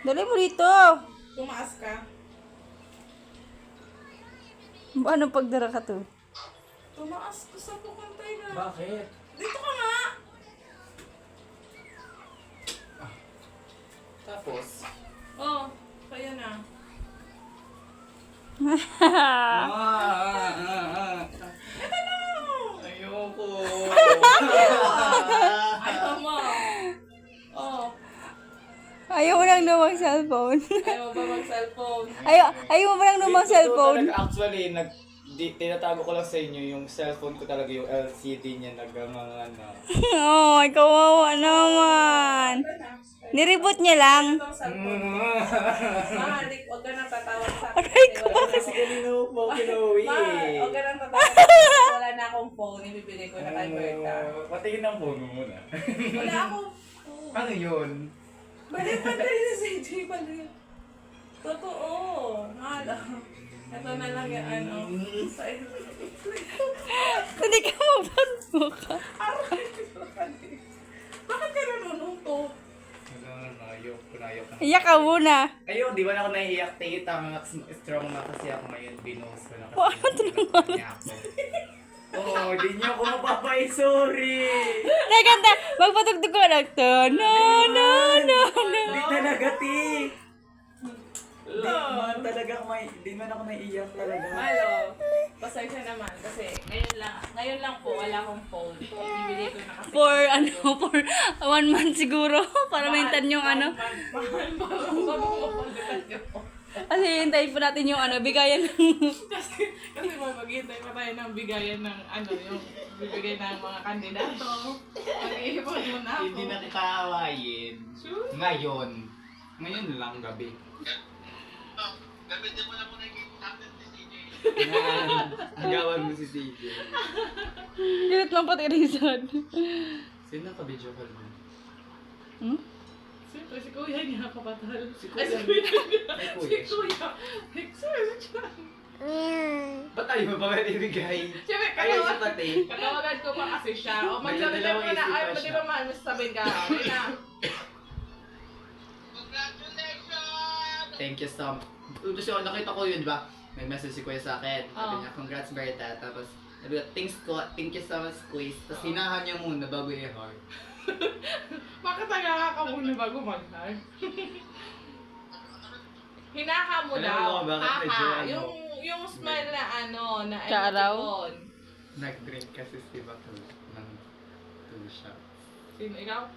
Dali mo dito. Tumaas ka. Paano pagdara ka to? Tumaas ko sa pukuntay na. Bakit? Dito ka nga. Tapos? Oh, kaya na. Ito na! Ayoko. Ayaw mo. Oh, Ayaw mo lang lumang cellphone. ayaw mo ba mag-cellphone? Ayaw mo lang lumang cellphone. Actually, tinatago ko lang sa inyo yung cellphone ko talaga, yung LCD niya nagangangana. Oh, kawawa naman. Nireboot niya lang. Itong cellphone. Mahal, huwag ka nang tatawag sa akin. Aray ko. Kasi kanina po kinuwi Mahal, huwag ka nang tatawag sa akin. Wala na akong phone. Ibibigay ko na kay Berta. Patingin ang phone mo muna. Wala akong phone. Ano yun? Balik na si CJ. Balik. Totoo. Mahal. Ito na lang yung ano. Sa Hindi ka mabasok ka. Bakit ka nanununtok? Ayok na. Iyak ka muna. Ayun, di ba na ako naiiyak? Tayo, tama nga, strong na kasi ako ngayon. Binuhos ko na kasi. Paano tinangalan? Oo, di niyo ako mapapay, sorry. Naganda, magpatugtog ko lang to. No, no, no, no. Di talaga, ti. Di man talaga, di man ako naiiyak talaga. Malo, pasensya naman kasi ngayon lang po wala akong phone. Bibili ko na kasi. For 1 month siguro. Para maintain yung ano. Kasi hintayin po natin yung ano, bigayan ng... Kasi maghihintay pa tayo ng bigayan ng ano, yung bibigay ng mga kandidato. Mag-iipon muna ako. Hindi na kita aawayin. Sure? Ngayon. Ngayon lang gabi. Agawan mo si CJ. Galit lang pati Rizal. Sino ka-video call mo? Hmm? Siyempre, si Kuya niya kapatal. Si Ay, Kuya. si Kuya. Ay, Si Kuya. Kuya. Ba't tayo mo ba ibigay? Siyempre, Ayaw siya pati. katawagan ko pa kasi siya. O, magsabi Nagdadalawang mo na, isip ay, pa pwede siya. ba man, sabihin ka. Okay na. Thank you so much. Kasi nakita ko yun ba? May message si Kuya sa akin. Sabi Oh. niya, congrats Berta. Tapos, sabi ko, thank you so much, Quiz. Tapos hinahan niya muna bago i-heart. Bakit nagaka ka muna bago mag-heart? Hinaha mo Alam daw. mo ba bakit medyo Haha. ano? Yung smile na ano, na Kaaraw? emoticon. Nag-drink kasi si Bato ng two shot. Sino, ikaw?